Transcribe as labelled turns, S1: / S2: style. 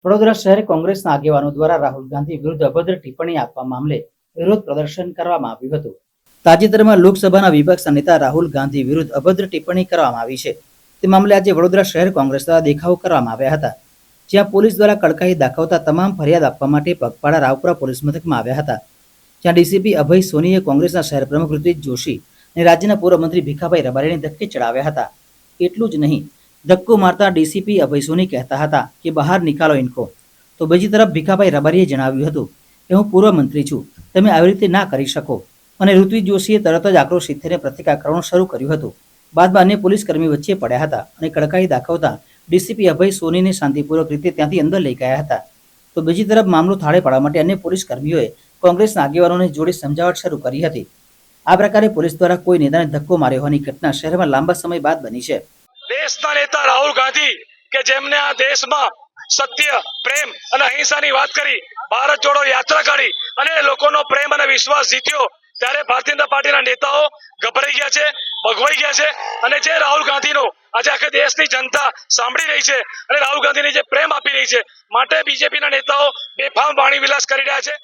S1: વડોદરા શહેર કોંગ્રેસના આગેવાનો દ્વારા રાહુલ ગાંધી વિરુદ્ધ અભદ્ર ટિપ્પણી આપવા મામલે વિરોધ પ્રદર્શન કરવામાં આવ્યું હતું. તાજેતરમાં લોકસભાના વિપક્ષના નેતા રાહુલ ગાંધી વિરુદ્ધ અભદ્ર ટિપ્પણી કરવામાં આવી છે. તે મામલે આજે વડોદરા શહેર કોંગ્રેસ દ્વારા દેખાવો કરવામાં આવ્યા હતા, જ્યાં પોલીસ દ્વારા કડકાઈ દાખવતા તમામ ફરિયાદ આપવા માટે પગપાળા રાવપુરા પોલીસ મથકમાં આવ્યા હતા. જ્યાં ડીસીપી અભય સોનીએ કોંગ્રેસના શહેર પ્રમુખ ઋત્વિજ જોશી અને રાજ્યના પૂર્વ મંત્રી ભીખાભાઈ રબારીને ધક્કે ચડાવ્યા હતા. એટલું જ નહીં, ધક્કો મારતા ડીસીપી અભય સોની કહેતા હતા કે બહાર નિકાલો ઇનકો, તો બીજી તરફ ભીખાભાઈ રબારીએ જણાવ્યું હતું કે હું પૂર્વ મંત્રી છું, તમે આવી રીતે ના કરી શકો. અને ઋત્વિજ જોશીએ તરત જ આક્રોશિત થઈને પ્રતિકારકરણ શરૂ કર્યું હતું. બાદમાં અન્ય પોલીસ કર્મી વચ્ચે પડ્યા હતા અને કડકાઈ દાખવતા ડીસીપી અભય સોનીને શાંતિપૂર્વક રીતે ત્યાંથી અંદર લઈ ગયા હતા. તો બીજી તરફ મામલો થાળે પાડવા માટે અન્ય પોલીસ કર્મીઓએ કોંગ્રેસના આગેવાનોને જોડે સમજાવટ શરૂ કરી હતી. આ પ્રકારે પોલીસ દ્વારા કોઈ નેતાને ધક્કો માર્યો હોવાની ઘટના શહેરમાં લાંબા સમય બાદ બની છે.
S2: દેશના નેતા રાહુલ ગાંધી કે જેમને આ દેશમાં સત્ય, પ્રેમ અને અહિંસાની વાત કરી, ભારત જોડો યાત્રા કાઢી અને લોકોનો પ્રેમ અને વિશ્વાસ જીત્યો, ત્યારે ભારતીય જનતા પાર્ટીના નેતાઓ ગભરાઈ ગયા છે, ભગવાઈ ગયા છે. અને જે રાહુલ ગાંધીનો આજે આખા દેશની જનતા સાંભળી રહી છે અને રાહુલ ગાંધીને જે પ્રેમ આપી રહી છે, માટે બીજેપીના નેતાઓ બેફામ વાણી વિલાસ કરી રહ્યા છે.